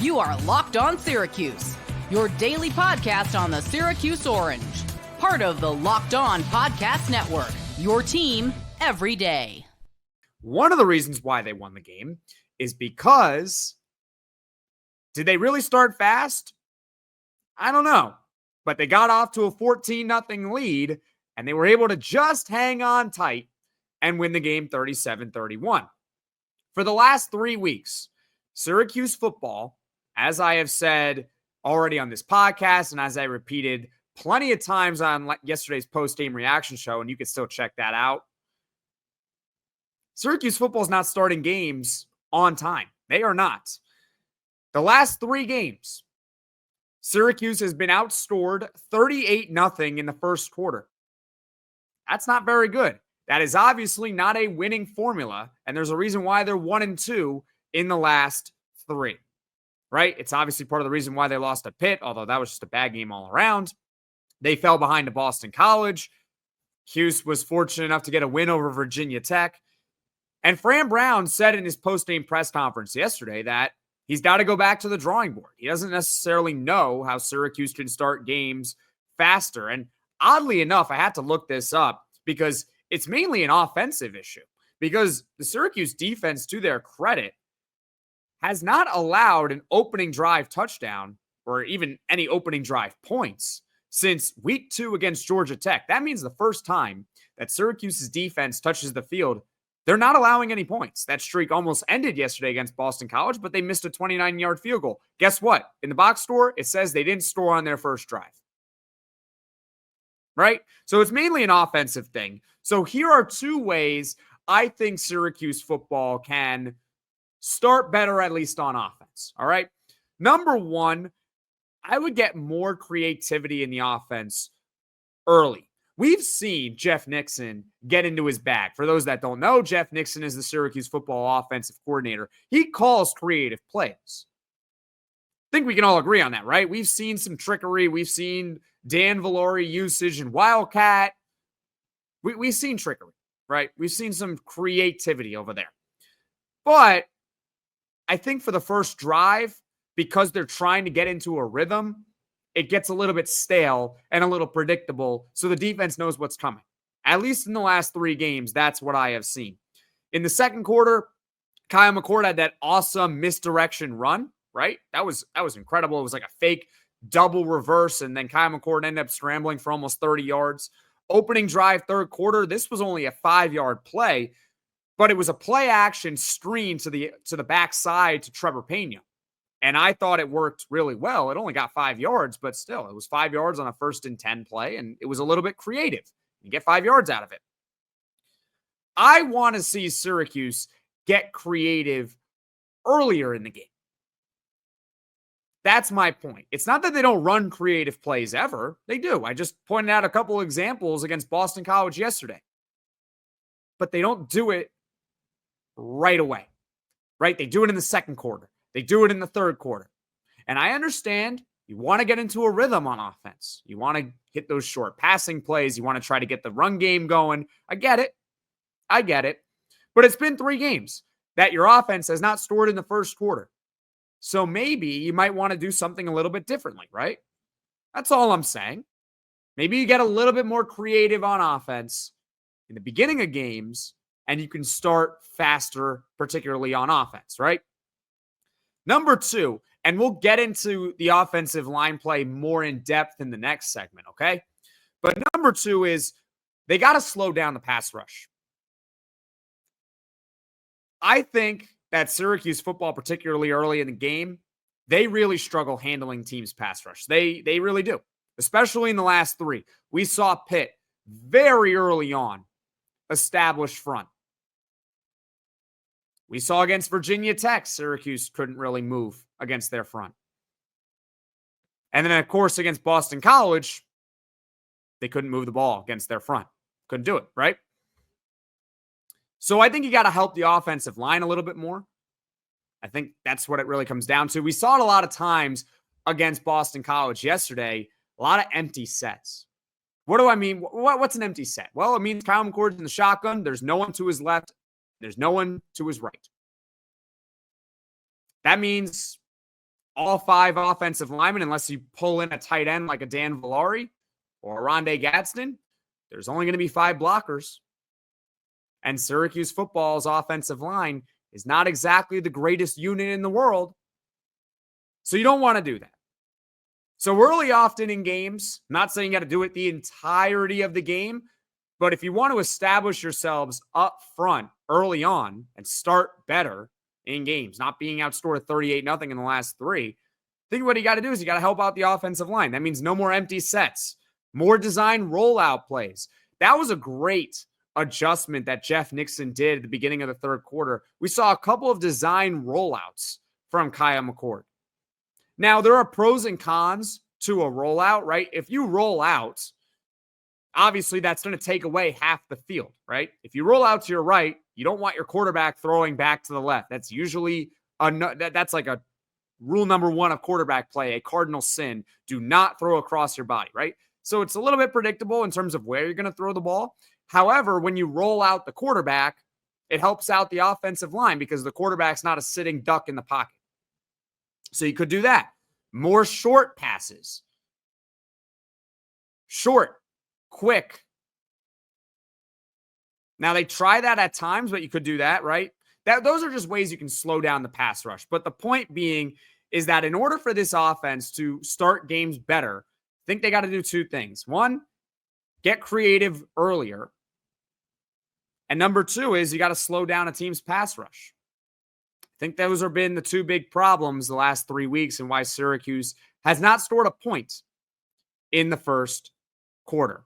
You are Locked On Syracuse, your daily podcast on the Syracuse Orange. Part of the Locked On Podcast Network, your team every day. One of the reasons why they won the game is because, did they really start fast? I don't know. But they got off to a 14-0 lead, and they were able to just hang on tight and win the game 37-31. For the last 3 weeks, Syracuse football, as I have said already on this podcast and as I repeated plenty of times on yesterday's post-game reaction show, and you can still check that out, Syracuse football is not starting games on time. They are not. The last 3 games, Syracuse has been outscored 38-0 in the first quarter. That's not very good. That is obviously not a winning formula, and there's a reason why they're 1-2 in the last 3, right? It's obviously part of the reason why they lost to Pitt, although that was just a bad game all around. They fell behind to Boston College. Hughes was fortunate enough to get a win over Virginia Tech. And Fran Brown said in his post-game press conference yesterday that he's got to go back to the drawing board. He doesn't necessarily know how Syracuse can start games faster. And oddly enough, I had to look this up because it's mainly an offensive issue. Because the Syracuse defense, to their credit, has not allowed an opening drive touchdown or even any opening drive points since week 2 against Georgia Tech. That means the first time that Syracuse's defense touches the field, they're not allowing any points. That streak almost ended yesterday against Boston College, but they missed a 29-yard field goal. Guess what? In the box score, it says they didn't score on their first drive. Right? So it's mainly an offensive thing. So here are 2 ways I think Syracuse football can start better, at least on offense. All right. Number 1, I would get more creativity in the offense early. We've seen Jeff Nixon get into his bag. For those that don't know, Jeff Nixon is the Syracuse football offensive coordinator. He calls creative plays. I think we can all agree on that, right? We've seen some trickery. We've seen Dan VIllari usage and Wildcat. We've seen trickery, right? We've seen some creativity over there. But I think for the first drive, because they're trying to get into a rhythm, it gets a little bit stale and a little predictable, so the defense knows what's coming. At least in the last 3 games, that's what I have seen. In the second quarter, Kyle McCord had that awesome misdirection run, right? That was incredible. It was like a fake double reverse, and then Kyle McCord ended up scrambling for almost 30 yards. Opening drive, third quarter, this was only a 5-yard play, but it was a play action screen to the backside to Trevor Pena. And I thought it worked really well. It only got 5 yards, but still, it was 5 yards on a 1st and 10 play, and it was a little bit creative. You get 5 yards out of it. I want to see Syracuse get creative earlier in the game. That's my point. It's not that they don't run creative plays ever. They do. I just pointed out a couple of examples against Boston College yesterday. But they don't do it right away, right? They do it in the second quarter. They do it in the third quarter. And I understand you want to get into a rhythm on offense. You want to hit those short passing plays. You want to try to get the run game going. I get it. But it's been 3 games that your offense has not scored in the first quarter. So maybe you might want to do something a little bit differently, right? That's all I'm saying. Maybe you get a little bit more creative on offense in the beginning of games, and you can start faster, particularly on offense, right? Number 2, and we'll get into the offensive line play more in depth in the next segment, okay? But number 2 is they got to slow down the pass rush. I think that Syracuse football, particularly early in the game, they really struggle handling teams' pass rush. They really do, especially in the last 3. We saw Pitt very early on establish front. We saw against Virginia Tech, Syracuse couldn't really move against their front. And then, of course, against Boston College, they couldn't move the ball against their front. Couldn't do it, right? So I think you got to help the offensive line a little bit more. I think that's what it really comes down to. We saw it a lot of times against Boston College yesterday, a lot of empty sets. What do I mean? What's an empty set? Well, it means Kyle McCord's in the shotgun. There's no one to his left. There's no one to his right. That means all 5 offensive linemen, unless you pull in a tight end like a Dan VIllari or Oronde Gadsden, there's only going to be 5 blockers. And Syracuse football's offensive line is not exactly the greatest unit in the world. So you don't want to do that. So early often in games, I'm not saying you got to do it the entirety of the game, but if you want to establish yourselves up front early on and start better in games, not being outscored 38-0 in the last 3, I think what you got to do is you got to help out the offensive line. That means no more empty sets, more design rollout plays. That was a great adjustment that Jeff Nixon did at the beginning of the third quarter. We saw a couple of design rollouts from Kyle McCord. Now, there are pros and cons to a rollout, right? If you roll out, obviously that's going to take away half the field, right? If you roll out to your right, you don't want your quarterback throwing back to the left. That's usually that's like a rule number 1 of quarterback play, a cardinal sin. Do not throw across your body, right? So it's a little bit predictable in terms of where you're going to throw the ball. However, when you roll out the quarterback, it helps out the offensive line because the quarterback's not a sitting duck in the pocket. So you could do that. More short passes. Short, quick. Now, they try that at times, but you could do that, right? Those are just ways you can slow down the pass rush. But the point being is that in order for this offense to start games better, I think they got to do 2 things. 1, get creative earlier. And number 2 is you got to slow down a team's pass rush. I think those have been the 2 big problems the last 3 weeks and why Syracuse has not scored a point in the first quarter.